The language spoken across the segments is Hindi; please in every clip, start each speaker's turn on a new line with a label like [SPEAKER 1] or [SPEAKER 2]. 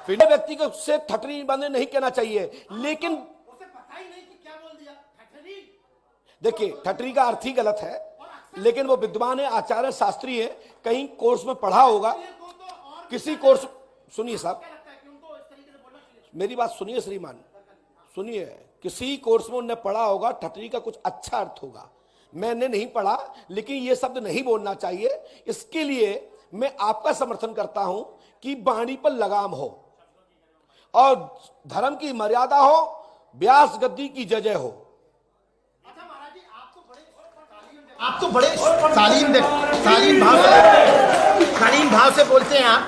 [SPEAKER 1] व्यक्ति को से ठटरी बंदे नहीं कहना चाहिए, लेकिन
[SPEAKER 2] उसे पता ही नहीं कि क्या बोल दिया ठटरी।
[SPEAKER 1] देखिए ठटरी का अर्थ ही गलत है, लेकिन वो विद्वान है, आचार्य शास्त्री है, कहीं कोर्स में पढ़ा होगा, किसी कोर्स। सुनिए साहब, मेरी बात सुनिए श्रीमान, सुनिए, किसी कोर्स में उन्होंने पढ़ा होगा, ठटरी का कुछ अच्छा अर्थ होगा, मैंने नहीं पढ़ा, लेकिन ये शब्द नहीं बोलना चाहिए। इसके लिए मैं आपका समर्थन करता हूं कि वाणी पर लगाम हो और धर्म की मर्यादा हो, व्यास गद्दी की जय हो।
[SPEAKER 2] आप तो बड़े शालीन भाव से बोलते हैं आप।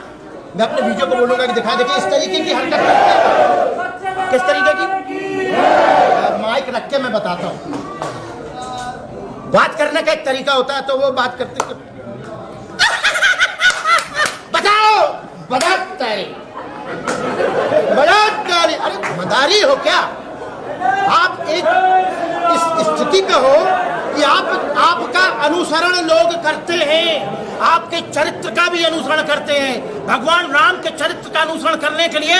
[SPEAKER 2] मैं अपने वीडियो को बोलूंगा कि दिखा देखिए इस तरीके की हरकत करते हैं। किस तरीके की? माइक रख के मैं बताता हूं। बात करने का एक तरीका होता है, तो वो बात करते बताओ बलात्कारी, अरे मदारी हो क्या आप? एक इस स्थिति पे हो कि आपका अनुसरण लोग करते हैं, आपके चरित्र का भी अनुसरण करते हैं। भगवान राम के चरित्र का अनुसरण करने के लिए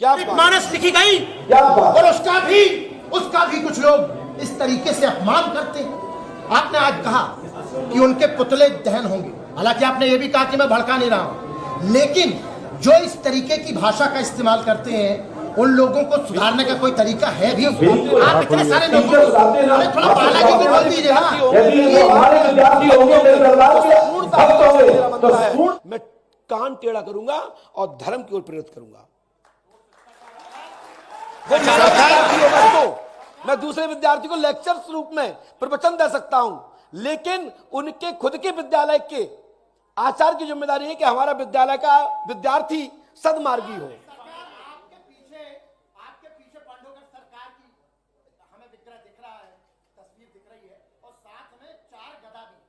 [SPEAKER 2] क्या मानस लिखी गई, और उसका भी कुछ लोग इस तरीके से अपमान करते हैं। आपने आज कहा कि उनके पुतले दहन होंगे, हालांकि आपने ये भी कहा कि मैं भड़का नहीं रहा हूं, लेकिन जो इस तरीके की भाषा का इस्तेमाल करते हैं उन लोगों को सुधारने का कोई तरीका है भी? आप इतने सारे लोगों को थोड़ा बालाजी की बोल दीजिए ना।
[SPEAKER 1] मैं कान टेढ़ा करूंगा और धर्म की ओर प्रेरित करूंगा। मैं दूसरे विद्यार्थी को लेक्चर रूप में प्रवचन दे सकता हूं, लेकिन उनके खुद के विद्यालय के आचार्य की जिम्मेदारी है कि हमारा विद्यालय का विद्यार्थी सदमार्गी हो।
[SPEAKER 2] आपके पीछे पांडवगढ़ सरकार की हमें विग्रह दिख रहा है, तस्वीर दिख रही है, और साथ में 4 गदा भी।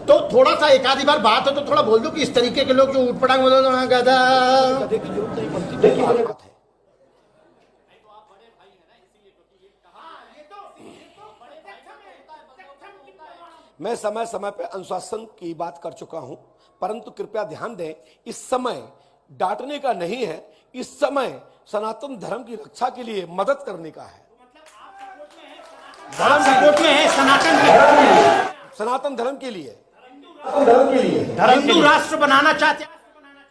[SPEAKER 2] तो थोड़ा सा एक आधी बार बात हो तो थोड़ा बोल दो कि इस तरीके के लोग जो उठपटांग बोल गदा
[SPEAKER 1] मैं समय समय पर अनुशासन की बात कर चुका हूं, परंतु कृपया ध्यान दें, इस समय डांटने का नहीं है, इस समय सनातन धर्म की रक्षा के लिए मदद करने का है।
[SPEAKER 2] धर्म सपोर्ट में है,
[SPEAKER 1] सनातन धर्म के लिए,
[SPEAKER 2] हिंदू राष्ट्र बनाना चाहते हैं,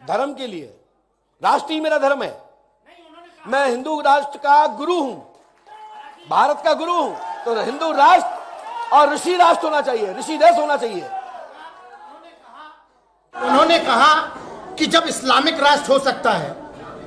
[SPEAKER 1] धर्म के लिए। राष्ट्र ही मेरा धर्म है, मैं हिंदू राष्ट्र का गुरु हूं, भारत का गुरु हूं, तो हिंदू राष्ट्र और ऋषि राष्ट्र होना चाहिए, ऋषि देश होना चाहिए।
[SPEAKER 2] उन्होंने कहा कि जब इस्लामिक राष्ट्र हो सकता है,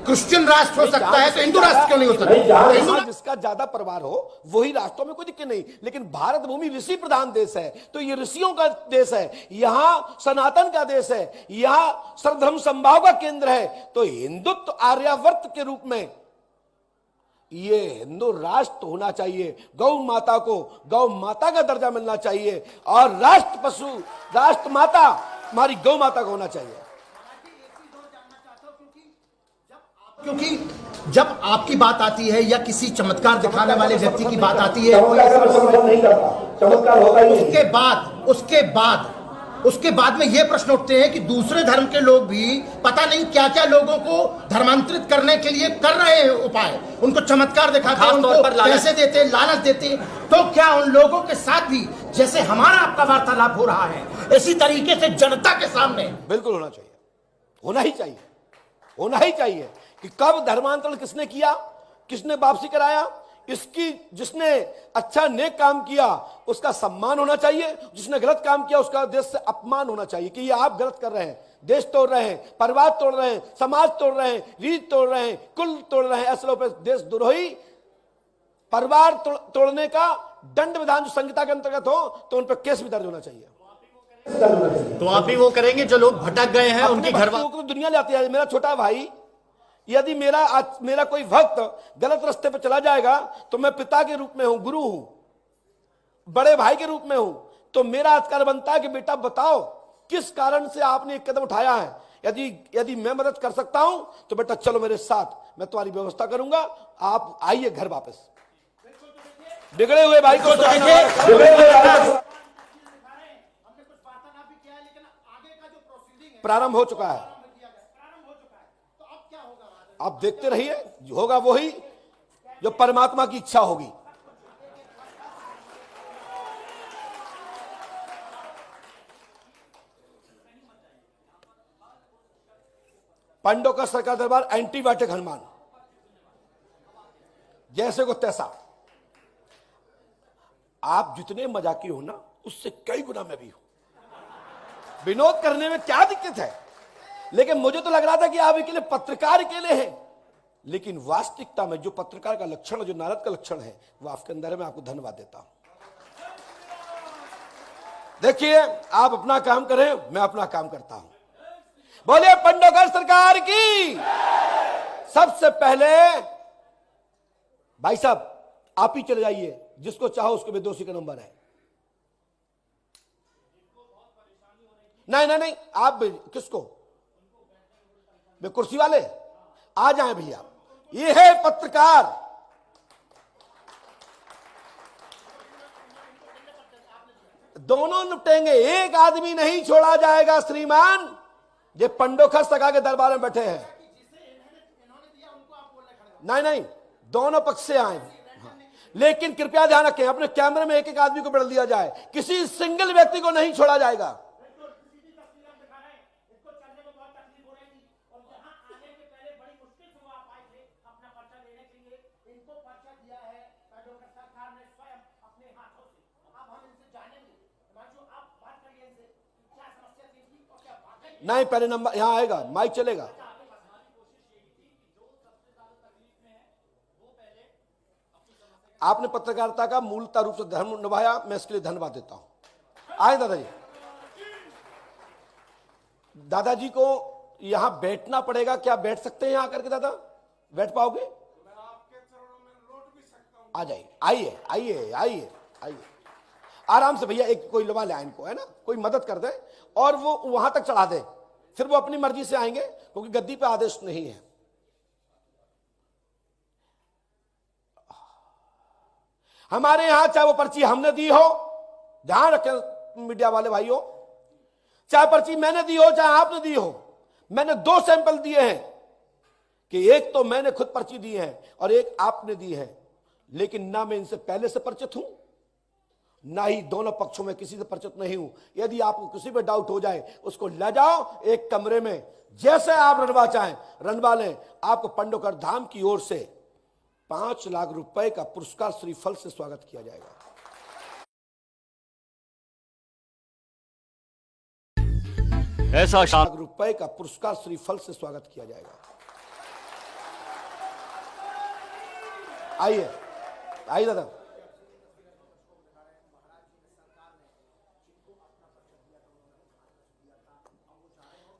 [SPEAKER 2] क्रिश्चियन राष्ट्र हो सकता है, तो हिंदू राष्ट्र क्यों नहीं हो सकता?
[SPEAKER 1] जिसका ज्यादा परिवार हो वही राष्ट्रों में कोई दिक्कत नहीं, लेकिन भारत भूमि ऋषि प्रधान देश है, तो ये ऋषियों का देश है, यहां सनातन का देश है, यहां सर्वधर्म समभाव का केंद्र है, तो हिंदुत्व आर्यावर्त के रूप में ये हिंदू राष्ट्र होना चाहिए। गौ माता को गौ माता का दर्जा मिलना चाहिए, और राष्ट्र पशु, राष्ट्र माता हमारी गौ माता को होना चाहिए।
[SPEAKER 2] क्योंकि जब आपकी बात आती है या किसी चमत्कार दिखाने वाले व्यक्ति की बात आती है,
[SPEAKER 1] चमत्कार होता ही
[SPEAKER 2] उसके बाद में ये प्रश्न उठते हैं कि दूसरे धर्म के लोग भी पता नहीं क्या क्या लोगों को धर्मांतरित करने के लिए कर रहे हैं उपाय, उनको चमत्कार दिखाते, उनको पैसे देते, लालच देते, तो क्या उन लोगों के साथ भी जैसे हमारा आपका वार्तालाप हो रहा है, इसी तरीके से जनता के सामने
[SPEAKER 1] बिल्कुल होना चाहिए, होना ही चाहिए कि कब धर्मांतरण किसने किया, किसने वापसी कराया, इसकी जिसने अच्छा नेक काम किया उसका सम्मान होना चाहिए, जिसने गलत काम किया उसका देश से अपमान होना चाहिए कि ये आप गलत कर रहे हैं, देश तोड़ रहे हैं, परिवार तोड़ रहे हैं, समाज तोड़ रहे हैं, रीत तोड़ रहे हैं, कुल तोड़ रहे हैं। ऐसे लोगों पर देशद्रोही, परिवार तोड़ने का दंड विधान जो संहिता के अंतर्गत हो तो उन पर केस भी दर्ज होना चाहिए।
[SPEAKER 2] तो आप भी वो करेंगे जो लोग भटक गए हैं, उनके घर वालों
[SPEAKER 1] को दुनिया ले आती है। मेरा छोटा भाई, यदि मेरा कोई भक्त गलत रास्ते पर चला जाएगा तो मैं पिता के रूप में हूं, गुरु हूं, बड़े भाई के रूप में हूं, तो मेरा अधिकार बनता है कि बेटा बताओ किस कारण से आपने एक कदम उठाया है। यदि मैं मदद कर सकता हूं तो बेटा चलो मेरे साथ, मैं तुम्हारी व्यवस्था करूंगा, आप आइए घर वापस। बिगड़े हुए भाई को प्रारंभ हो चुका है। आप देखते रहिए, होगा वही जो परमात्मा की इच्छा होगी। पांडव का सरकार दरबार एंटीबायोटिक हनुमान, जैसे को तैसा। आप जितने मजाकी हो ना, उससे कई गुना मैं भी हूं। विनोद करने में क्या दिक्कत है? लेकिन मुझे तो लग रहा था कि आप अकेले पत्रकार अकेले हैं, लेकिन वास्तविकता में जो पत्रकार का लक्षण, जो नारद का लक्षण है, वो आपके अंदर है। मैं आपको धन्यवाद देता हूं। देखिए, आप अपना काम करें, मैं अपना काम करता हूं। बोलिए पंडोकर सरकार की। सबसे पहले भाई साहब आप ही चले जाइए, जिसको चाहो उसके विदोषी का नंबर है। नहीं नहीं नहीं, आप किसको? वे कुर्सी वाले आ जाएं भैया। ये है पत्रकार। दोनों निपटेंगे, एक आदमी नहीं छोड़ा जाएगा श्रीमान। ये पंडोखर सगा के दरबार में बैठे हैं। नहीं नहीं, दोनों पक्ष से आए। हाँ। लेकिन कृपया ध्यान रखें, अपने कैमरे में एक एक आदमी को बढ़ दिया जाए, किसी सिंगल व्यक्ति को नहीं छोड़ा जाएगा। नहीं, पहले नंबर यहां आएगा, माइक चलेगा। आपने पत्रकारिता का मूलतः रूप से धर्म निभाया, मैं इसके लिए धन्यवाद देता हूं। आए दादाजी। दादाजी को यहां बैठना पड़ेगा, क्या बैठ सकते हैं यहां करके? दादा बैठ पाओगे? आ जाइए, आइए आइए आइए आइए, आराम से भैया। एक कोई लवा ले इनको, है ना, कोई मदद कर दे और वो वहां तक चढ़ा दे, फिर वो अपनी मर्जी से आएंगे, क्योंकि गद्दी पे आदेश नहीं है। हमारे यहां चाहे वो पर्ची हमने दी हो, ध्यान रखें मीडिया वाले भाइयों, चाहे पर्ची मैंने दी हो चाहे आपने दी हो, मैंने 2 सैंपल दिए हैं कि एक तो मैंने खुद पर्ची दी है और एक आपने दी है। लेकिन ना मैं इनसे पहले से परिचित हूं, ना ही दोनों पक्षों में किसी से परिचित नहीं हूं। यदि आपको किसी पे डाउट हो जाए, उसको ले जाओ एक कमरे में, जैसे आप रनवा चाहें रनवा लें। आपको पंडोकर धाम की ओर से 5 लाख रुपए का पुरस्कार श्रीफल से स्वागत किया जाएगा।
[SPEAKER 3] ऐसा
[SPEAKER 1] लाख रुपए का पुरस्कार श्रीफल से स्वागत किया जाएगा। आइए आइए दादा।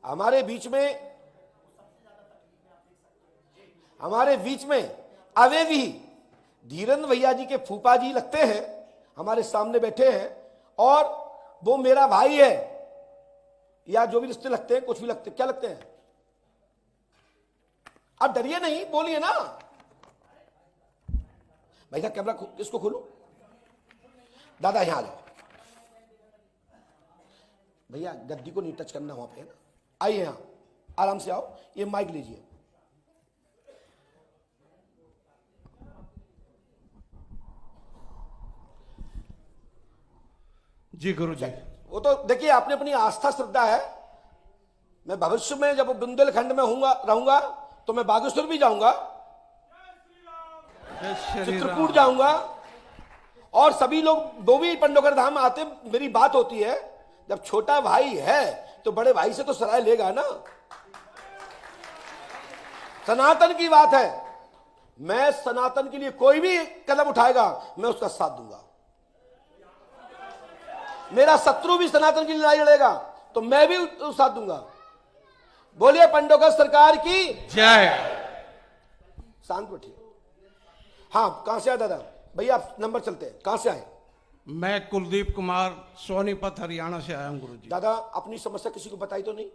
[SPEAKER 1] हमारे बीच में अवेवी धीरेन्द्र भैया जी के फूफा जी लगते हैं, हमारे सामने बैठे हैं, और वो मेरा भाई है, या जो भी रिश्ते लगते हैं, कुछ भी लगते, क्या लगते हैं? आप डरिए नहीं, बोलिए ना भैया। कैमरा किसको खोलूं? दादा यहां आ जाओ भैया, गद्दी को नहीं टच करना वहां पे, है ना। आइए यहां, आराम से आओ, ये माइक लीजिए।
[SPEAKER 4] जी गुरु जी।
[SPEAKER 1] वो तो देखिए, आपने अपनी आस्था श्रद्धा है। मैं भविष्य में जब बुंदेलखंड में रहूंगा तो मैं बागेश्वर भी जाऊंगा, चित्रकूट जाऊंगा, और सभी लोग वो भी पंडोकर धाम आते। मेरी बात होती है, जब छोटा भाई है तो बड़े भाई से तो सराय लेगा ना। सनातन की बात है, मैं सनातन के लिए कोई भी कदम उठाएगा मैं उसका साथ दूंगा। मेरा शत्रु भी सनातन की लड़ाई लड़ेगा तो मैं भी उसका साथ दूंगा। बोलिए पंडोकर सरकार की
[SPEAKER 4] जय।
[SPEAKER 1] शांत बैठिए। हाँ, कहां से आए दादा? भैया आप नंबर चलते हैं, कहां से आए?
[SPEAKER 4] मैं कुलदीप कुमार सोनीपत हरियाणा से आया हूँ गुरु जी।
[SPEAKER 1] दादा अपनी समस्या किसी को बताई तो नहीं?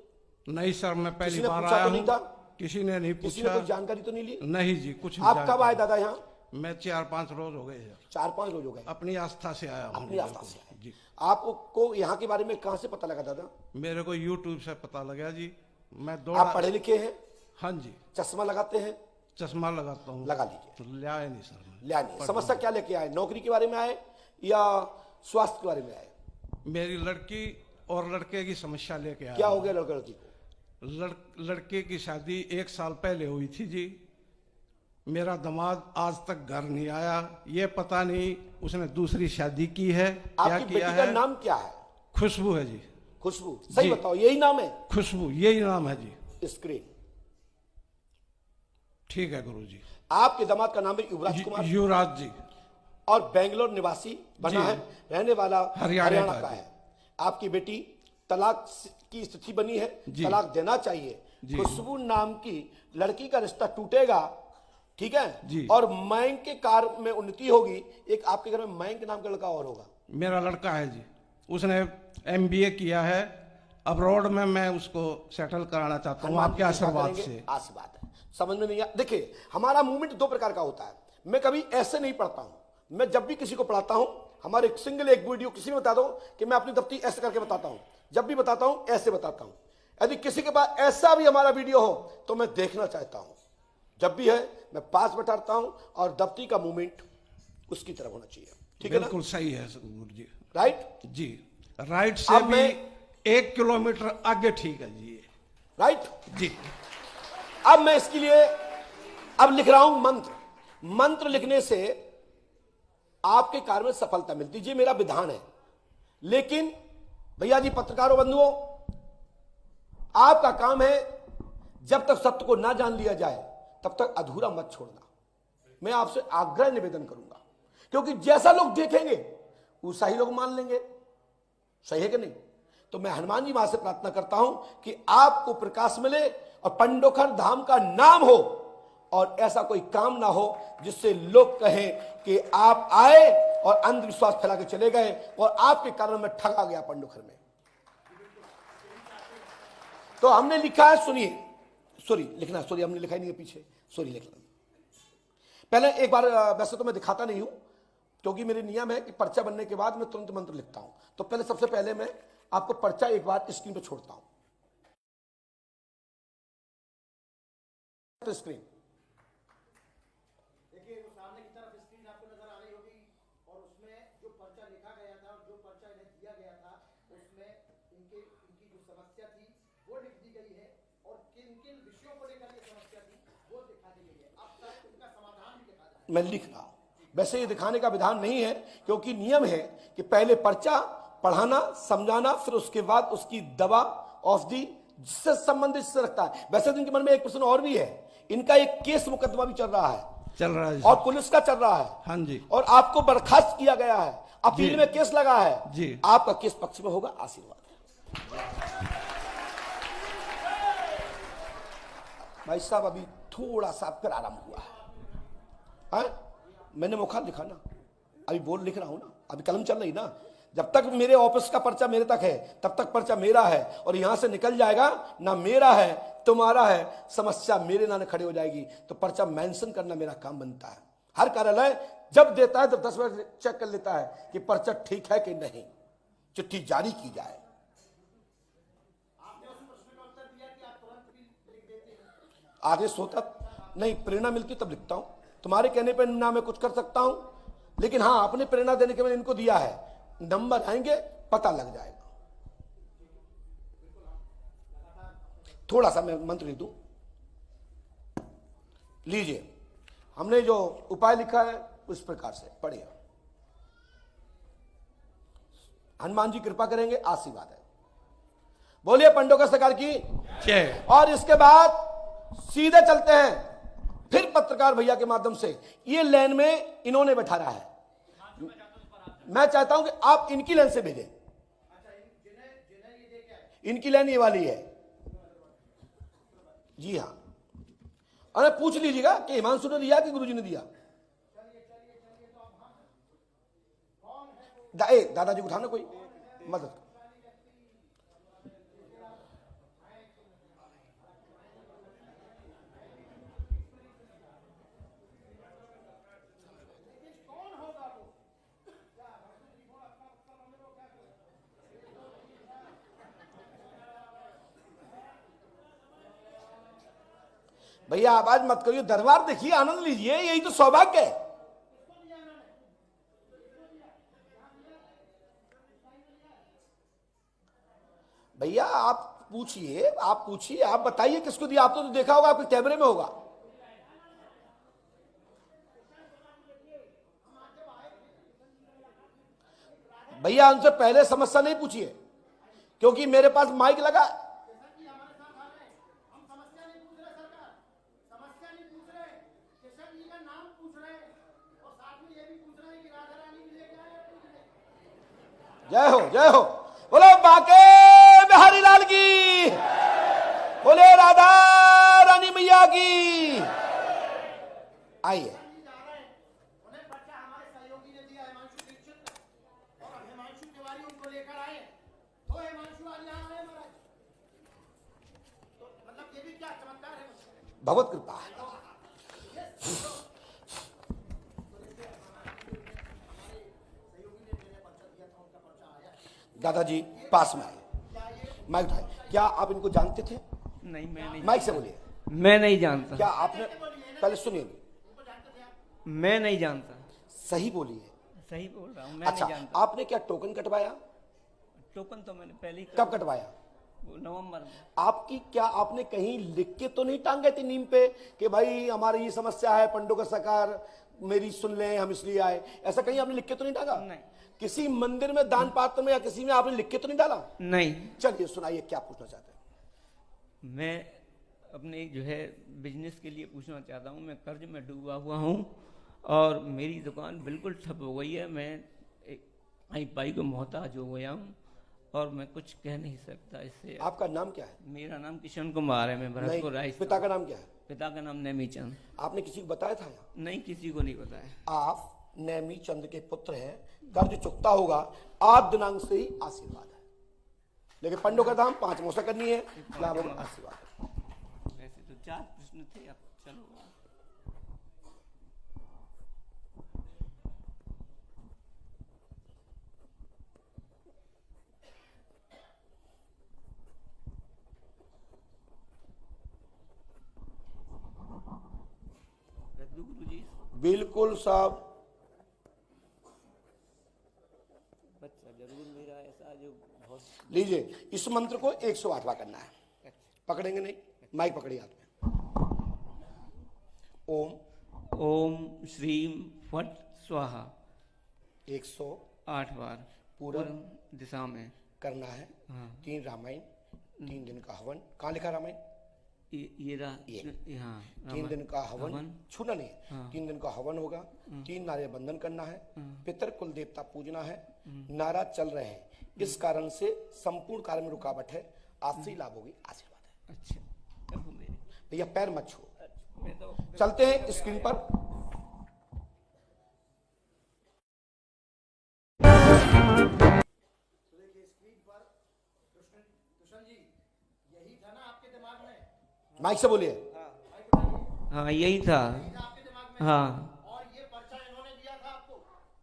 [SPEAKER 4] नहीं सर, मैं पहली
[SPEAKER 1] किसी ने
[SPEAKER 4] बार
[SPEAKER 1] पूछा
[SPEAKER 4] आया
[SPEAKER 1] तो नहीं
[SPEAKER 4] हूँ।
[SPEAKER 1] था?
[SPEAKER 4] किसी ने नहीं
[SPEAKER 1] किसी ने
[SPEAKER 4] पूछा।
[SPEAKER 1] कोई जानकारी तो नहीं ली?
[SPEAKER 4] नहीं जी, कुछ
[SPEAKER 1] आप
[SPEAKER 4] नहीं
[SPEAKER 1] कब आए
[SPEAKER 4] जानकारी।
[SPEAKER 1] दादा यहाँ?
[SPEAKER 4] मैं 4-5 रोज हो गए सर।
[SPEAKER 1] 4-5 रोज हो गए।
[SPEAKER 4] अपनी आस्था से आया हूँ।
[SPEAKER 1] अपनी आस्था से आए।
[SPEAKER 4] जी।
[SPEAKER 1] आपको यहाँ के बारे में कहाँ से पता लगा दादा?
[SPEAKER 4] मेरे को यूट्यूब से पता लगा जी। मैं
[SPEAKER 1] आप
[SPEAKER 4] दौड़ा।
[SPEAKER 1] पढ़े लिखे हैं?
[SPEAKER 4] हाँ जी,
[SPEAKER 1] चश्मा लगाते हैं?
[SPEAKER 4] चश्मा लगाता हूँ।
[SPEAKER 1] लगा लीजिए।
[SPEAKER 4] तो ले आए नहीं सर मैं।
[SPEAKER 1] लिया नहीं। समस्या क्या लेके आए? नौकरी के बारे में आए या स्वास्थ्य के बारे में आए?
[SPEAKER 4] मेरी लड़की और लड़के की समस्या लेके आया।
[SPEAKER 1] क्या हो गया लड़का लड़की को?
[SPEAKER 4] लड़के की शादी 1 साल पहले हुई थी जी। मेरा दामाद आज तक घर नहीं आया। ये पता नहीं उसने दूसरी शादी की है क्या
[SPEAKER 1] आपकी
[SPEAKER 4] किया
[SPEAKER 1] बेटी का
[SPEAKER 4] है।
[SPEAKER 1] नाम क्या है?
[SPEAKER 4] खुशबू है जी।
[SPEAKER 1] खुशबू। सही
[SPEAKER 4] जी।
[SPEAKER 1] बताओ, यही नाम है?
[SPEAKER 4] खुशबू यही नाम है जी।
[SPEAKER 1] स्क्रीन।
[SPEAKER 4] ठीक है गुरु जी।
[SPEAKER 1] आपके दामाद का नाम है युवराज कुमार
[SPEAKER 4] युवराज जी।
[SPEAKER 1] और बेंगलोर निवासी बना
[SPEAKER 4] जी।
[SPEAKER 1] है, रहने वाला
[SPEAKER 4] हरियाणा
[SPEAKER 1] का
[SPEAKER 4] का
[SPEAKER 1] है। आपकी बेटी तलाक की स्थिति बनी है,
[SPEAKER 4] जी।
[SPEAKER 1] तलाक देना चाहिए।
[SPEAKER 4] जी।
[SPEAKER 1] खुशबू नाम की लड़की का रिश्ता टूटेगा, ठीक है
[SPEAKER 4] जी।
[SPEAKER 1] और मयंक के कार्य में उन्नति होगी। एक आपके घर में मयंक नाम का लड़का और होगा?
[SPEAKER 4] मेरा लड़का है जी, उसने MBA किया है अब्रॉड में। मैं उसको सेटल कराना चाहता हूँ आपके आशीर्वाद से।
[SPEAKER 1] आशीर्वाद है। समझ में नहीं आ? देखिए, हमारा मूवमेंट 2 प्रकार का होता है। मैं कभी ऐसे नहीं पढ़ता हूं। मैं जब भी किसी को पढ़ाता हूं, हमारे एक वीडियो किसी में बता दो कि मैं अपनी दफ्ती ऐसे करके बताता हूं। जब भी बताता हूं ऐसे बताता हूं। यदि किसी के पास ऐसा भी हमारा वीडियो हो तो मैं देखना चाहता हूं। जब भी है मैं पास बैठाता हूं और दफ्ती का मूवमेंट उसकी तरफ होना चाहिए। ठीक है ना?
[SPEAKER 4] बिल्कुल सही है गुरु जी।
[SPEAKER 1] राइट
[SPEAKER 4] जी, राइट से
[SPEAKER 1] अब
[SPEAKER 4] भी
[SPEAKER 1] मैं
[SPEAKER 4] 1 किलोमीटर आगे ठीक है जी।
[SPEAKER 1] राइट।
[SPEAKER 4] जी।
[SPEAKER 1] अब मैं इसके लिए अब लिख रहा हूं मंत्र। मंत्र लिखने से आपके कार्य में सफलता मिलती है। ये मेरा विधान है। लेकिन भैया जी, पत्रकारों बंधुओं, आपका काम है जब तक सत्य को ना जान लिया जाए तब तक अधूरा मत छोड़ना। मैं आपसे आग्रह निवेदन करूंगा, क्योंकि जैसा लोग देखेंगे वैसा ही लोग मान लेंगे। सही है कि नहीं? तो मैं हनुमान जी मां से प्रार्थना करता हूं कि आपको प्रकाश मिले और पंडोखर धाम का नाम हो और ऐसा कोई काम ना हो जिससे लोग कहें कि आप आए और अंधविश्वास फैला के चले गए और आपके कारण मैं ठगा गया पंडोखर में। तो हमने लिखा है, सुनिए, सॉरी लिखना, सॉरी हमने लिखा ही नहीं है पीछे, सॉरी लिखना। पहले एक बार, वैसे तो मैं दिखाता नहीं हूं क्योंकि मेरे नियम है कि पर्चा बनने के बाद मैं तुरंत मंत्र लिखता हूं। तो पहले सबसे पहले मैं आपको पर्चा एक बार स्क्रीन पे छोड़ता हूं। स्क्रीन
[SPEAKER 2] देखिए, वो सामने की तरफ स्क्रीन आपको नजर आ रही होगी और उसमें जो पर्चा लिखा गया था और जो पर्चा इन्हें दिया गया था उसमें इनकी जो समस्या थी वो लिख दी गई है और किन किन विषयों को लेकर ये समस्या थी वो दिखा दी गई है। अब शायद उनका समाधान भी दिखा जाए।
[SPEAKER 1] मैं लिख रहा हूं। वैसे ये दिखाने का विधान नहीं है क्योंकि नियम है कि पहले पर्चा पढ़ाना, समझाना, फिर उसके बाद उसकी दवा औषधि जिससे संबंधित से रखता है। वैसे तो इनके मन में एक प्रश्न और भी है। इनका एक केस मुकदमा भी चल रहा है
[SPEAKER 4] जी।
[SPEAKER 1] और पुलिस का चल रहा है।
[SPEAKER 4] हाँ जी।
[SPEAKER 1] और आपको बर्खास्त किया गया है, अपील में केस लगा है
[SPEAKER 4] जी।
[SPEAKER 1] आपका केस पक्ष में होगा। आशीर्वाद भाई साहब। अभी थोड़ा सा फिर आराम हुआ है। मैंने मुखा लिखा ना, अभी बोल लिख रहा हूं ना, अभी कलम चल रही ना। जब तक मेरे ऑफिस का पर्चा मेरे तक है तब तक पर्चा मेरा है और यहां से निकल जाएगा ना मेरा है तुम्हारा है, समस्या मेरे नाम खड़े हो जाएगी। तो पर्चा मेंशन करना मेरा काम बनता है। हर कार्यालय जब देता है तो 10 बार चेक कर लेता है कि पर्चा ठीक है कि नहीं, चिट्ठी जारी की जाए। आदेश होता नहीं, प्रेरणा मिलती तब लिखता हूं। तुम्हारे कहने पर ना मैं कुछ कर सकता हूं, लेकिन हाँ अपने प्रेरणा देने के मैंने इनको दिया है। नंबर आएंगे पता लग जाएगा। थोड़ा सा मैं मंत्र लिख दूं, लीजिए। हमने जो उपाय लिखा है उस प्रकार से पढ़िए। हनुमान जी कृपा करेंगे, आशीर्वाद है। बोलिए पंडोकर सरकार की
[SPEAKER 4] जय।
[SPEAKER 1] और इसके बाद सीधे चलते हैं फिर पत्रकार भैया के माध्यम से। ये लाइन में इन्होंने बैठा रहा है, मैं चाहता हूं कि आप इनकी लाइन से भेजें। इनकी लाइन ये वाली है जी। हाँ, अरे पूछ लीजिएगा कि हिमांशु ने दिया कि गुरुजी ने दिया। दादाजी को उठाना कोई मदद। भैया आवाज मत करिए, दरबार देखिए, आनंद लीजिए, यही तो सौभाग्य है। भैया आप पूछिए, आप बताइए किसको दिया। आपने तो देखा होगा, आपके कैमरे में होगा। भैया उनसे पहले समस्या नहीं पूछिए, क्योंकि मेरे पास माइक लगा। जय हो, बोलो बाके बिहारी लाल की, बोले राधा रानी मैया की। आइए, भगवत कृपा है। दादाजी पास में आए, माइक उठाए। क्या आप इनको जानते थे?
[SPEAKER 5] नहीं, मैं नहीं।
[SPEAKER 1] माइक से बोलिए।
[SPEAKER 5] मैं नहीं जानता।
[SPEAKER 1] क्या आपने, पहले सुनिए,
[SPEAKER 5] मैं नहीं जानता।
[SPEAKER 1] सही बोलिए।
[SPEAKER 5] सही बोल रहा हूँ, मैं
[SPEAKER 1] अच्छा,
[SPEAKER 5] नहीं जानता।
[SPEAKER 1] आपने क्या टोकन कटवाया?
[SPEAKER 5] टोकन तो मैंने पहले ही
[SPEAKER 1] कब कटवाया?
[SPEAKER 5] नवंबर में।
[SPEAKER 1] आपकी क्या आपने कहीं लिख के तो नहीं टांगे थे नीम पे कि भाई हमारी ये समस्या है, पंडों का सरकार मेरी सुन लें, हम इसलिए आए? ऐसा कहीं आपने लिख के तो नहीं टांगा?
[SPEAKER 5] नहीं।
[SPEAKER 1] किसी मंदिर में, दान पात्र में या किसी में आपने लिख के तो नहीं डाला?
[SPEAKER 5] नहीं।
[SPEAKER 1] चलिए सुनाइए, क्या पूछना चाहते हैं?
[SPEAKER 5] मैं अपने जो है बिजनेस के लिए पूछना चाहता हूँ। मैं कर्ज में डूबा हुआ हूँ और मेरी दुकान बिल्कुल ठप हो गई है। मैं आई पाई को मोहताज हो गया हूँ और मैं कुछ कह नहीं सकता इससे।
[SPEAKER 1] आपका नाम क्या है?
[SPEAKER 5] मेरा नाम किशन कुमार है, मैं भरतपुर राय।
[SPEAKER 1] पिता का नाम क्या है?
[SPEAKER 5] पिता का नाम नेमीचंद।
[SPEAKER 1] आपने किसी को बताया था?
[SPEAKER 5] नहीं, किसी को नहीं बताया।
[SPEAKER 1] आप नेमी चंद के पुत्र हैं, कर्ज चुकता होगा, आज दिनांक से ही आशीर्वाद है। लेकिन पंडों का दाम 5 मोसा करनी है, लाभ होगा, आशीर्वाद है।
[SPEAKER 5] वैसे तो 4 प्रश्न थे, अब चलो। गुरु जी,
[SPEAKER 1] बिल्कुल साहब,
[SPEAKER 5] बच्चा जरूर मेरा ऐसा जो बहुत।
[SPEAKER 1] लीजिए, इस मंत्र को 108वां करना है। पकड़ेंगे नहीं, माइक पकड़िए हाथ में। ओम
[SPEAKER 5] ओम श्रीम फट स्वाहा
[SPEAKER 1] 108
[SPEAKER 5] बार
[SPEAKER 1] पूरब
[SPEAKER 5] दिशा में
[SPEAKER 1] करना है।
[SPEAKER 5] हाँ।
[SPEAKER 1] 3 रामायण, 3 दिन का हवन। कहाँ लिखा रामायण?
[SPEAKER 5] ये हाँ,
[SPEAKER 1] 3 दिन का हवन, छूना नहीं।
[SPEAKER 5] हाँ।
[SPEAKER 1] 3 दिन का हवन होगा। 3 नारे बंधन करना है। पितर कुल देवता पूजना है। नाराज चल रहे हैं, इस कारण से संपूर्ण कार्य में रुकावट है, आज से लाभ होगी, आशीर्वाद है।
[SPEAKER 5] अच्छा
[SPEAKER 1] भैया पैर मत छो।
[SPEAKER 5] मैं तो
[SPEAKER 1] चलते हैं स्क्रीन पर। माइक से बोलिए।
[SPEAKER 5] हाँ, यही था। हाँ।
[SPEAKER 2] और ये पर्चा इन्होंने दिया था आपको?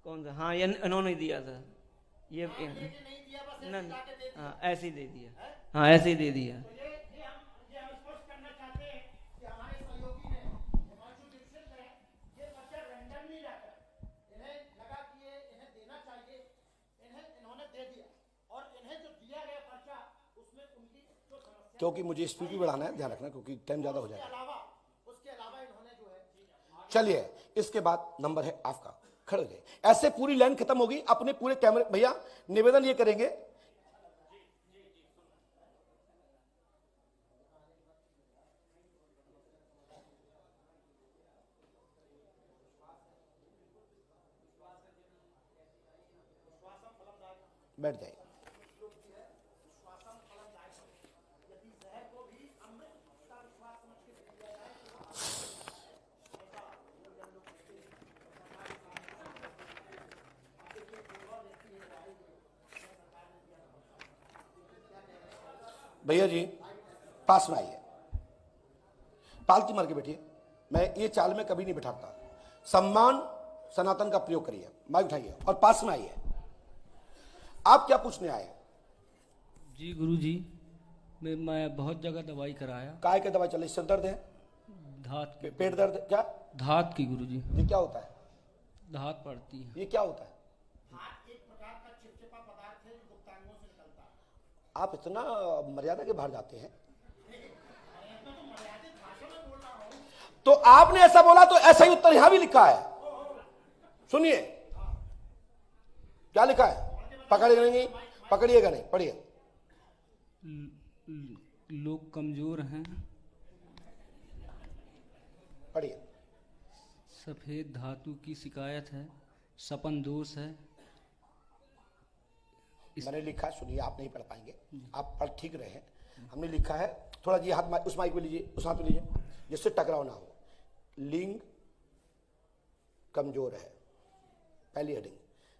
[SPEAKER 5] कौन सा? हाँ, ये इन्होंने दिया था। ये
[SPEAKER 2] नहीं दिया, बस ऐसे
[SPEAKER 5] नहीं,
[SPEAKER 2] लाके दे दिया।
[SPEAKER 5] हाँ ऐसे ही दे दिया। हाँ, ऐसे ही दे दिया।
[SPEAKER 2] ये हम स्पष्ट करना चाहते हैं कि हमारे सहयोगी ने, हिमांशु दीक्षित ने, ये पर्चा रैंडम नहीं जाता, इन्हें लगा कि ये इन्हें देना चाहिए, इन्होंने दे दिया। और इन्हें जो दिया गया पर्चा, उसमें उनकी जो समस्या,
[SPEAKER 1] क्योंकि मुझे स्पीड भी बढ़ाना है, ध्यान रखना, क्योंकि टाइम ज्यादा हो जाएगा।
[SPEAKER 2] उसके अलावा इन्होंने जो है।
[SPEAKER 1] चलिए, इसके बाद नंबर है आपका, खड़े हो जाइए। ऐसे पूरी लाइन खत्म होगी। अपने पूरे कैमरे, भैया निवेदन ये करेंगे, बैठ जाइए। भैया जी पास में आइए, पालती मार के बैठिए। मैं ये चाल में कभी नहीं बिठाता। सम्मान सनातन का प्रयोग करिए। माइक उठाइए और पास में आइए। आप क्या पूछने आए?
[SPEAKER 6] जी गुरुजी, मैं बहुत जगह दवाई कराया।
[SPEAKER 1] काय के दवाई चल रही? सिर दर्द है?
[SPEAKER 5] धात की,
[SPEAKER 1] पेट दर्द क्या?
[SPEAKER 5] धात की गुरुजी,
[SPEAKER 1] ये क्या होता है?
[SPEAKER 5] धात पड़ती है।
[SPEAKER 1] ये क्या होता है? आप इतना मर्यादा के बाहर जाते हैं। तो आपने ऐसा बोला तो ऐसा ही उत्तर यहां भी लिखा है। सुनिए क्या लिखा है, पकड़िएगा नहीं, पढ़िए।
[SPEAKER 5] लोग कमजोर हैं,
[SPEAKER 1] पढ़िए।
[SPEAKER 5] सफेद धातु की शिकायत है, सपन दोष है।
[SPEAKER 1] मैंने लिखा, सुनिए, आप नहीं पढ़ पाएंगे, आप पढ़ ठीक रहे हैं। हमने लिखा है, थोड़ा जी हाथ उस माइक पे लीजिए, उस हाथ पे लीजिए, जिससे टकराव ना हो। लिंग कमजोर है, पहली हेडिंग।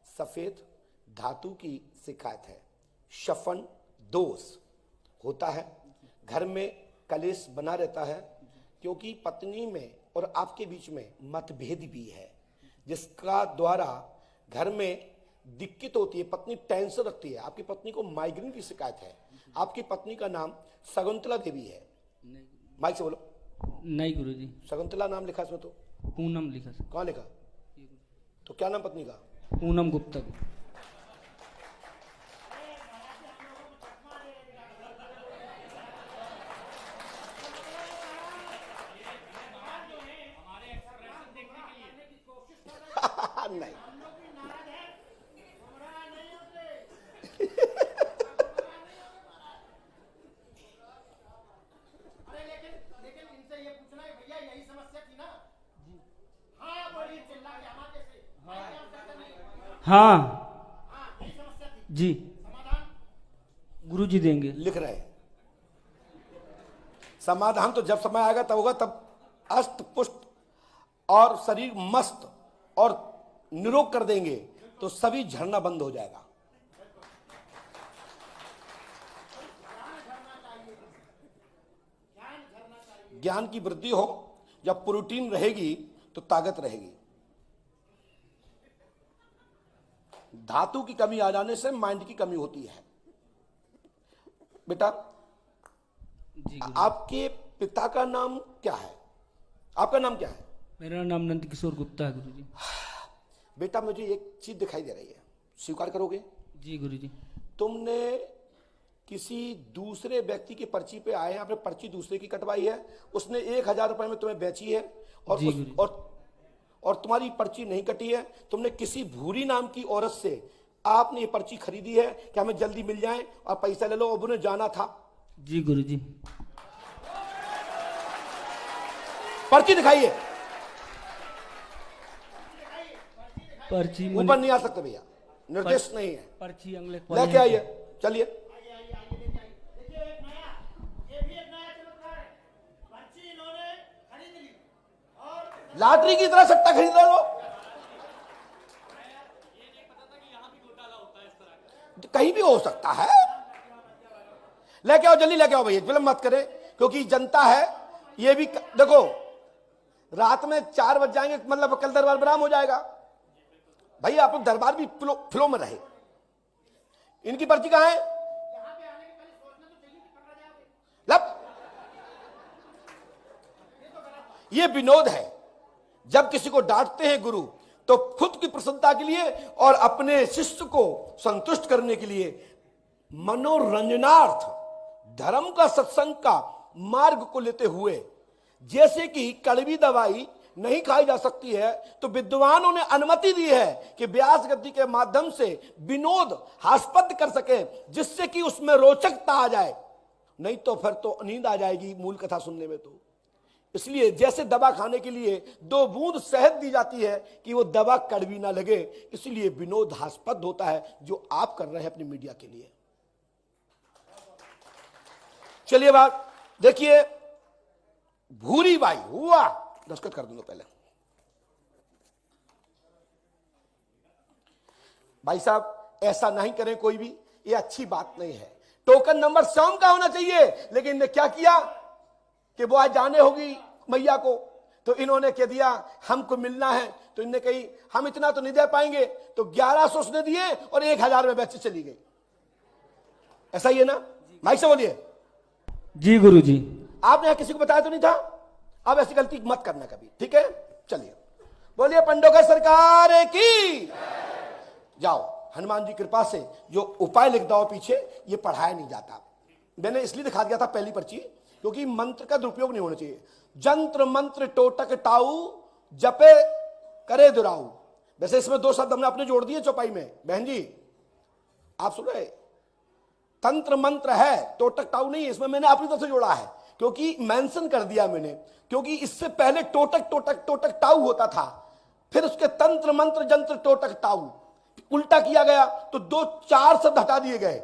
[SPEAKER 1] सफेद धातु की शिकायत है, शफन दोष होता है, घर में कलेश बना रहता है, क्योंकि पत्नी में और आपके बीच में मतभेद भी है, जिसका द्वारा घर में दिक्कत होती है। पत्नी टेंशन रखती है। आपकी पत्नी को माइग्रेन की शिकायत है। आपकी पत्नी का नाम शकुंतला देवी है। माइक से बोलो।
[SPEAKER 5] नहीं गुरुजी,
[SPEAKER 1] शकुंतला नाम लिखा इसमें तो?
[SPEAKER 5] पूनम लिखा सर।
[SPEAKER 1] कहाँ लिखा? तो क्या नाम पत्नी का?
[SPEAKER 5] पूनम गुप्ता।
[SPEAKER 1] नहीं,
[SPEAKER 5] हाँ जी, गुरुजी देंगे।
[SPEAKER 1] लिख रहे हैं। समाधान तो जब समय आएगा तब होगा, तब अस्त पुष्ट और शरीर मस्त और निरोग कर देंगे तो सभी झरना बंद हो जाएगा। ज्ञान की वृद्धि हो, जब प्रोटीन रहेगी तो ताकत रहेगी। धातु की कमी आ जाने से माइंड की कमी होती है। बेटा,
[SPEAKER 5] जी गुरुजी।
[SPEAKER 1] आपके पिता का नाम क्या है? आपका नाम क्या है?
[SPEAKER 5] मेरा नाम नंद किशोर गुप्ता है गुरुजी।
[SPEAKER 1] बेटा, मुझे एक चीज दिखाई दे रही है, स्वीकार करोगे?
[SPEAKER 5] जी गुरुजी।
[SPEAKER 1] तुमने किसी दूसरे व्यक्ति की पर्ची पे आए हैं, आपने पर्ची दूसरे की कटवाई है, उसने 1000 रुपए में तुम्हें बेची है, और
[SPEAKER 5] जी गुरुजी।
[SPEAKER 1] और तुम्हारी पर्ची नहीं कटी है। तुमने किसी भूरी नाम की औरत से आपने ये पर्ची खरीदी है कि हमें जल्दी मिल जाए और पैसा ले लो, अब उन्हें जाना था।
[SPEAKER 5] जी गुरुजी।
[SPEAKER 1] पर्ची दिखाइए।
[SPEAKER 5] पर्ची
[SPEAKER 1] ऊपर नहीं आ सकते भैया, निर्देश नहीं है।
[SPEAKER 5] पर्ची अंगले
[SPEAKER 1] लेके आइए, चलिए। लॉटरी की तरह सट्टा खरीद लो। कहीं भी हो सकता है। लेके आओ, जल्दी लेके आओ भैया, विलंब मत करें, क्योंकि जनता है। ये भी देखो, रात में 4 बज जाएंगे, मतलब कल दरबार बराम हो जाएगा। भैया आप दरबार भी फ्लो में रहे। इनकी पर्ची कहां है? लब, ये विनोद है। जब किसी को डांटते हैं गुरु, तो खुद की प्रसन्नता के लिए और अपने शिष्य को संतुष्ट करने के लिए मनोरंजनार्थ धर्म का, सत्संग का मार्ग को लेते हुए, जैसे कि कड़वी दवाई नहीं खाई जा सकती है, तो विद्वानों ने अनुमति दी है कि व्यास गद्दी के माध्यम से विनोद हास्पद कर सके, जिससे कि उसमें रोचकता आ जाए। नहीं तो फिर तो नींद आ जाएगी मूल कथा सुनने में। तो इसलिए जैसे दवा खाने के लिए 2 बूंद शहद दी जाती है कि वो दवा कड़वी ना लगे, इसलिए विनोद हास्पद होता है, जो आप कर रहे हैं अपनी मीडिया के लिए। चलिए बात देखिए, भूरी बाई हुआ, दस्तखत कर दूंगा पहले। भाई साहब, ऐसा नहीं करें कोई भी, ये अच्छी बात नहीं है। टोकन नंबर स्वयं का होना चाहिए, लेकिन इन्हें क्या किया कि वो आज जाने होगी मैया को, तो इन्होंने कह दिया हमको मिलना है, तो इन्होंने कही हम इतना तो नहीं दे पाएंगे, तो 1100 उसने दिए और 1000 में बेच चली गई। ऐसा ही है ना? माइक से बोलिए।
[SPEAKER 5] जी गुरुजी।
[SPEAKER 1] आपने किसी को बताया तो नहीं था? अब ऐसी गलती मत करना कभी, ठीक है? चलिए, बोलिए पंडोकर सरकार की। जाओ, हनुमान जी कृपा से जो उपाय लिख दो पीछे, ये पढ़ाया नहीं जाता। मैंने इसलिए दिखा दिया था पहली पर्ची, क्योंकि मंत्र का दुरुपयोग नहीं होना चाहिए। जंत्र मंत्र टोटक टाऊ जपे करे दुराऊ। वैसे इसमें 2 शब्द हमने अपने जोड़ दिए चौपाई में, बहन जी आप सुन रहे? तंत्र मंत्र है, टोटक टाऊ नहीं है। इसमें मैंने अपनी तरफ से जोड़ा है, क्योंकि मेंशन कर दिया मैंने, क्योंकि इससे पहले टोटक टोटक टोटक टाऊ होता था, फिर उसके तंत्र मंत्र जंत्र टोटक टाऊ उल्टा किया गया, तो 2-4 शब्द हटा दिए गए।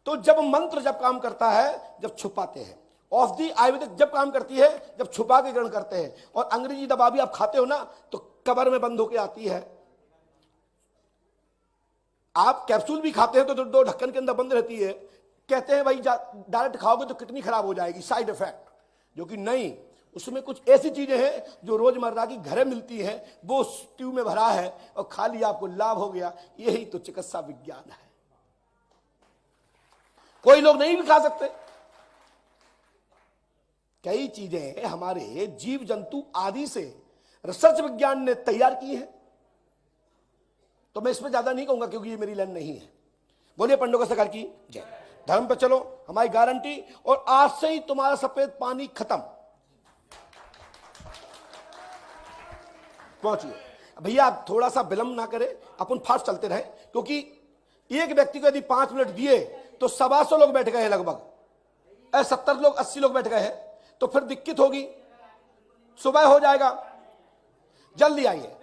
[SPEAKER 1] तो जब मंत्र जब काम करता है, जब छुपाते हैं, ऑफ दी आयुर्वेदिक जब काम करती है, जब छुपा के ग्रहण करते हैं। और अंग्रेजी दवा भी आप खाते हो ना, तो कबर में बंद होके आती है। आप कैप्सूल भी खाते हैं तो 2 ढक्कन के अंदर बंद रहती है। कहते हैं भाई डायरेक्ट खाओगे तो किडनी खराब हो जाएगी, साइड इफेक्ट, जो कि नहीं, उसमें कुछ ऐसी चीजें हैं जो रोजमर्रा की घरें मिलती हैं, वो ट्यूब में भरा है और खा लिया, आपको लाभ हो गया। यही तो चिकित्सा विज्ञान है। कोई लोग नहीं भी खा सकते। कई चीजें हमारे जीव जंतु आदि से रिसर्च विज्ञान ने तैयार की है, तो मैं इसमें ज्यादा नहीं कहूंगा क्योंकि ये मेरी लाइन नहीं है। बोलिए पंडोकर सरकार की जय। धर्म पे चलो, हमारी गारंटी। और आज से ही तुम्हारा सफेद पानी खत्म। पहुंचिए भैया, आप थोड़ा सा विलंब ना करें, अपन फास्ट चलते रहे, क्योंकि एक व्यक्ति को यदि 5 मिनट दिए तो 125 लोग बैठ गए हैं, लगभग 70 लोग 80 लोग बैठ गए हैं, तो फिर दिक्कत होगी। सुबह हो जाएगा, जल्दी आइए।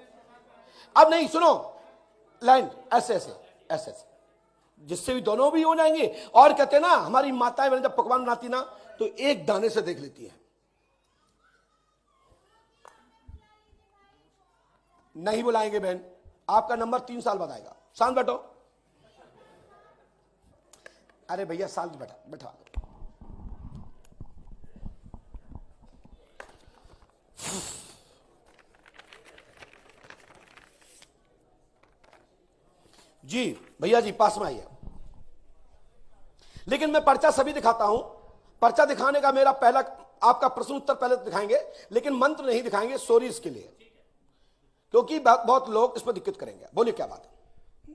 [SPEAKER 1] अब नहीं, सुनो, लाइन ऐसे ऐसे ऐसे ऐसे, जिससे भी दोनों भी हो जाएंगे। और कहते हैं ना, हमारी माताएं जब पकवान बनाती ना, तो एक दाने से देख लेती है। नहीं बुलाएंगे बहन, आपका नंबर 3 साल बाद आएगा। शांत बैठो। अरे भैया शांत बैठा बैठा। जी भैया जी पास में आइए। लेकिन मैं पर्चा सभी दिखाता हूं। पर्चा दिखाने का मेरा पहला, आपका प्रश्न उत्तर पहले दिखाएंगे, लेकिन मंत्र नहीं दिखाएंगे, सॉरी इसके लिए, क्योंकि बहुत लोग इस पर दिक्कत करेंगे। बोलिए क्या बात है?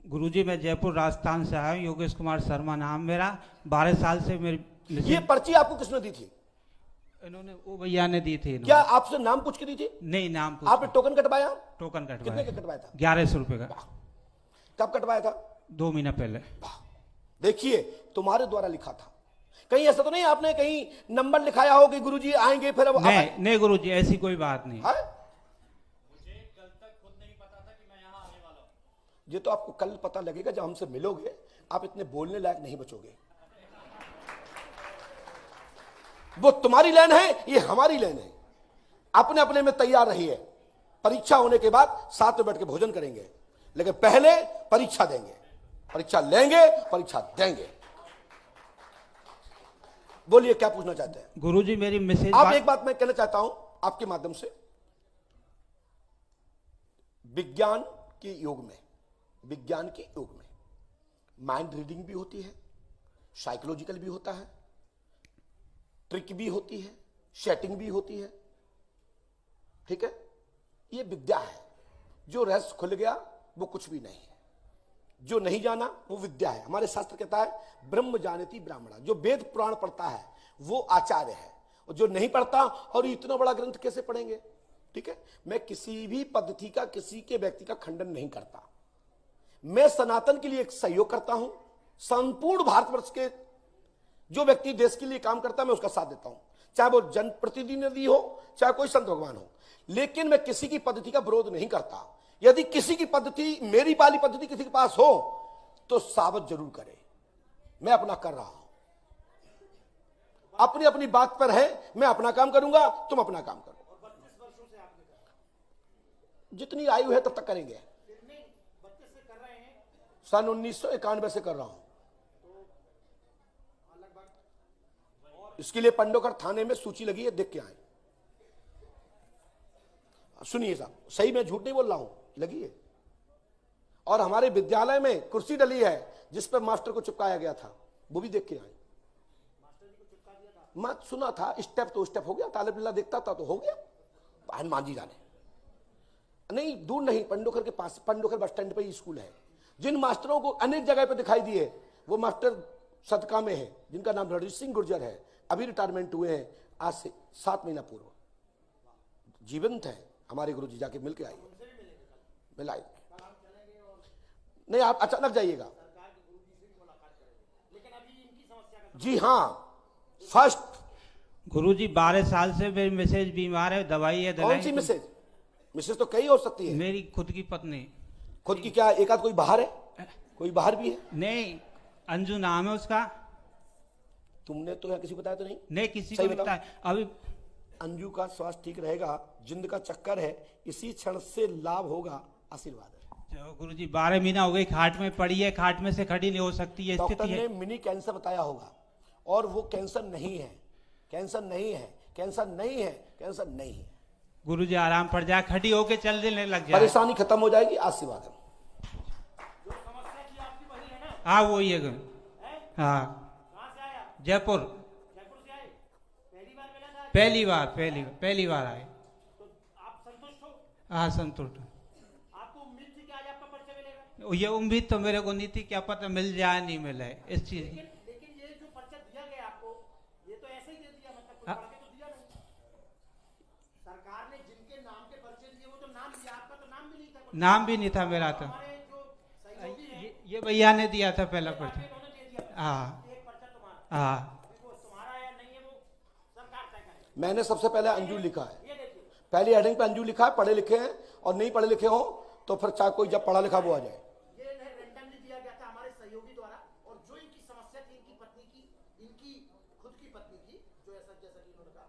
[SPEAKER 6] गुरुजी, मैं जयपुर राजस्थान से आया हूँ। योगेश कुमार शर्मा नाम मेरा। 12 साल से मेरी
[SPEAKER 1] ये पर्ची आपको किसने दी थी?
[SPEAKER 6] इन्होंने, वो भैया ने दी थी।
[SPEAKER 1] क्या आपसे नाम पूछ के दी थी?
[SPEAKER 6] नहीं, नाम पूछ।
[SPEAKER 1] आपने टोकन कटवाया?
[SPEAKER 6] टोकन
[SPEAKER 1] कितने
[SPEAKER 6] कटवाया।
[SPEAKER 1] का कटवाया था?
[SPEAKER 6] 1100 रुपए का।
[SPEAKER 1] कब कटवाया था?
[SPEAKER 6] 2 महीना पहले।
[SPEAKER 1] देखिए, तुम्हारे द्वारा लिखा था। कहीं ऐसा तो नहीं आपने कहीं नंबर लिखाया हो कि गुरुजी आएंगे फिर अब?
[SPEAKER 6] नहीं गुरुजी, ऐसी कोई बात नहीं।
[SPEAKER 1] ये तो आपको कल पता लगेगा जब हमसे मिलोगे। आप इतने बोलने लायक नहीं बचोगे। वो तुम्हारी लाइन है, ये हमारी लाइन है। अपने अपने में तैयार रहिए। परीक्षा होने के बाद साथ में बैठ के भोजन करेंगे, लेकिन पहले परीक्षा देंगे, परीक्षा लेंगे, परीक्षा देंगे। बोलिए क्या पूछना चाहते हैं?
[SPEAKER 6] गुरुजी मेरी मैसेज,
[SPEAKER 1] आप एक बात मैं कहना चाहता हूं आपके माध्यम से। विज्ञान के युग में, विज्ञान के युग में माइंड रीडिंग भी होती है, साइकोलॉजिकल भी होता है, ट्रिक भी होती है, सेटिंग भी होती है। ठीक है, ये विद्या है। जो रहस्य खुल गया वो कुछ भी नहीं है, जो नहीं जाना वो विद्या है। हमारे शास्त्र कहता है ब्रह्म जानती ब्राह्मणा। जो वेद पुराण पढ़ता है वो आचार्य है, और जो नहीं पढ़ता, और इतना बड़ा ग्रंथ कैसे पढ़ेंगे? ठीक है, मैं किसी भी पद्धति का, किसी के व्यक्ति का खंडन नहीं करता। मैं सनातन के लिए एक सहयोग करता हूं। संपूर्ण भारतवर्ष के जो व्यक्ति देश के लिए काम करता है, मैं उसका साथ देता हूं, चाहे वो जनप्रतिनिधि हो, चाहे कोई संत भगवान हो। लेकिन मैं किसी की पद्धति का विरोध नहीं करता। यदि किसी की पद्धति, मेरी वाली पद्धति किसी के पास हो तो साबित जरूर करे। मैं अपना कर रहा हूं, अपनी अपनी बात पर है। मैं अपना काम करूंगा, तुम अपना काम करो। जितनी आयु है तब तक करेंगे। सन 1991 से कर रहा हूं। इसके लिए पंडोकर थाने में सूची लगी है, देख के आए। सुनिए साहब, सही मैं झूठ नहीं बोल रहा हूं, लगी है। और हमारे विद्यालय में कुर्सी डली है जिस पर मास्टर को चिपकाया गया था, वो भी देख के आए। मैं सुना था स्टेप तो स्टेप हो गया, ताले बिल्ला देखता था तो हो गया, हनुमान जी जाने। नहीं दूर नहीं, पंडोखर के पास, पंडोखर बस स्टैंड पे ही स्कूल है। जिन मास्टरों को अनेक जगह पे दिखाई दिए वो मास्टर सदका में है, जिनका नाम रणजीत सिंह गुर्जर है, अभी रिटायरमेंट हुए हैं आज से 7 महीना पूर्व, जीवंत है। हमारे गुरु जी जाके मिलके आइए, मिलाए नहीं, आप अचानक जाइएगा। जी हाँ, फर्स्ट
[SPEAKER 6] गुरुजी 12 साल से मेरी मिसेज बीमार है, दवाई है,
[SPEAKER 1] कौन सी मिसेज? मिसेज तो कई हो सकती है।
[SPEAKER 6] मेरी खुद की पत्नी।
[SPEAKER 1] खुद की क्या, एक आध कोई बाहर है, कोई बाहर भी है?
[SPEAKER 6] नहीं, अंजू नाम है उसका।
[SPEAKER 1] तुमने तो यहाँ किसी को बताया तो नहीं?
[SPEAKER 6] नहीं, किसी
[SPEAKER 1] सही
[SPEAKER 6] को
[SPEAKER 1] बताओ।
[SPEAKER 6] बताया अभी।
[SPEAKER 1] अंजू का स्वास्थ्य ठीक रहेगा, जिंद का चक्कर है, इसी क्षण से लाभ होगा, आशीर्वाद है।
[SPEAKER 6] गुरुजी 12 महीना हो गई खाट में पड़ी है, खाट में से खड़ी नहीं हो सकती है,
[SPEAKER 1] डॉक्टर
[SPEAKER 6] स्थिति
[SPEAKER 1] ने
[SPEAKER 6] है।
[SPEAKER 1] मिनी कैंसर बताया होगा, और वो कैंसर नहीं है, कैंसर नहीं है, कैंसर नहीं है, कैंसर नहीं है।
[SPEAKER 6] गुरुजी आराम पड़ जाए, खड़ी होके चलने लग जाए,
[SPEAKER 1] परेशानी खत्म हो जाएगी, आशीर्वाद है।
[SPEAKER 6] हाँ वही है गुरु। हाँ जयपुर, पहली बार आए। हाँ संतुष्ट। ये उम्मीद तो मेरे को नहीं थी, क्या पता मिल जाए नहीं मिले इस चीज की।
[SPEAKER 2] लेकिन ये जो पर्चा दिया गया आपको, ये तो ऐसे ही दे दिया, मतलब कुछ पढ़ के तो दिया नहीं। सरकार ने जिनके नाम के पर्चे दिए वो तो नाम दिया, आपका तो नाम भी नहीं था।
[SPEAKER 6] नाम भी नहीं था मेरा तो।
[SPEAKER 2] हमारे जो सहयोगी हैं,
[SPEAKER 6] ये भैया ने दिया था पहला पर्चा।
[SPEAKER 2] इन्होंने दे दिया।
[SPEAKER 6] हाँ
[SPEAKER 2] एक पर्चा तुम्हारा,
[SPEAKER 6] हाँ।
[SPEAKER 2] वो तुम्हारा है नहीं है वो सरकार तय करेगी।
[SPEAKER 1] मैंने सबसे पहले अंजू लिखा है,
[SPEAKER 2] ये देखिए,
[SPEAKER 1] पहली हेडिंग पे अंजू लिखा है, पढ़े लिखे हैं, और नहीं पढ़े लिखे हो तो फिर चाहे कोई जब पढ़ा लिखा वो आ जाए।
[SPEAKER 2] ये रैंडमली दिया गया था हमारे सहयोगी द्वारा, और जो इनकी समस्या थी इनकी पत्नी की, इनकी खुद की पत्नी की, जो ऐसा जैसा कि इन्होंने कहा,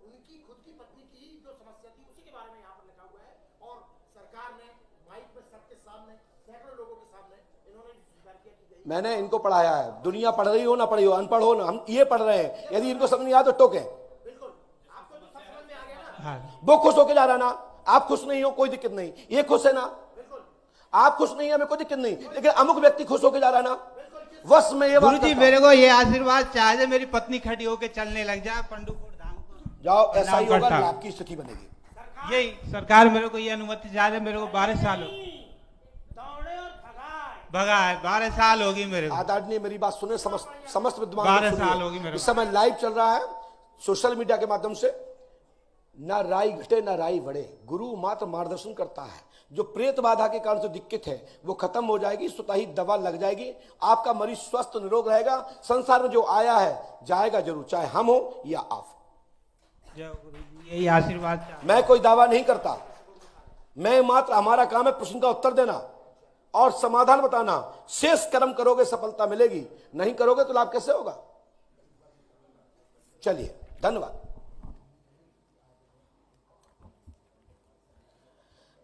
[SPEAKER 2] उनकी खुद की पत्नी की जो समस्या थी उसी के बारे में यहाँ पर लिखा हुआ है। और सरकार ने माइक में सबके सामने, सैकड़ों लोगों के सामने इन्होंने स्वीकार किया कि गई।
[SPEAKER 1] मैंने इनको पढ़ाया है, दुनिया पढ़ रही हो ना पढ़ी हो, अनपढ़ हो ना, हम ये पढ़ रहे हैं, यदि इनको समझ नहीं आया तो टोके।
[SPEAKER 2] बिल्कुल, आपको तो सब समझ में आ गया ना।
[SPEAKER 6] हाँ
[SPEAKER 1] वो खुश होके जा रहा ना, आप खुश नहीं हो कोई दिक्कत नहीं, ये खुश है ना, आप खुश नहीं है हमें कोई दिक्कत नहीं, लेकिन अमुक व्यक्ति खुश होके जा रहा है ना, बस में ये बात
[SPEAKER 6] गुरुजी
[SPEAKER 1] करता
[SPEAKER 6] मेरे को ये आशीर्वाद चाहिए, मेरी पत्नी खड़ी होके चलने लग जाए, पंडुपुर धाम को
[SPEAKER 1] हूं। जाओ, ऐसा ही
[SPEAKER 6] नाम
[SPEAKER 1] होगा,
[SPEAKER 6] पढ़ता।
[SPEAKER 1] आपकी स्थिति बनेगी।
[SPEAKER 6] यही सरकार मेरे को ये अनुमति चाहिए। मेरे को 12 साल हो
[SPEAKER 2] दौड़े और भगाए।
[SPEAKER 6] भगा है, 12 साल होगी मेरे को।
[SPEAKER 1] आदरणीय मेरी बात सुने, समस्त विद्वान
[SPEAKER 6] 12
[SPEAKER 1] लोग
[SPEAKER 6] साल
[SPEAKER 1] सुनिए।
[SPEAKER 6] होगी मेरे को।
[SPEAKER 1] इस समय लाइव चल रहा है सोशल मीडिया के माध्यम से, ना राई घटे ना राई बढ़े, गुरु मात्र मार्गदर्शन करता है। जो प्रेत बाधा के कारण जो दिक्कत है वो खत्म हो जाएगी, स्वतः ही दवा लग जाएगी, आपका मरीज स्वस्थ निरोग रहेगा। संसार में जो आया है जाएगा जरूर, चाहे हम हो या आप।
[SPEAKER 6] जय गुरुजी, यही आशीर्वाद चाहिए।
[SPEAKER 1] मैं कोई दावा नहीं करता, मैं मात्र, हमारा काम है प्रश्न का उत्तर देना और समाधान बताना। शेष कर्म करोगे सफलता मिलेगी, नहीं करोगे तो लाभ कैसे होगा। चलिए, धन्यवाद।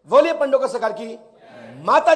[SPEAKER 1] बोलिए पंडों का सरकार की माता।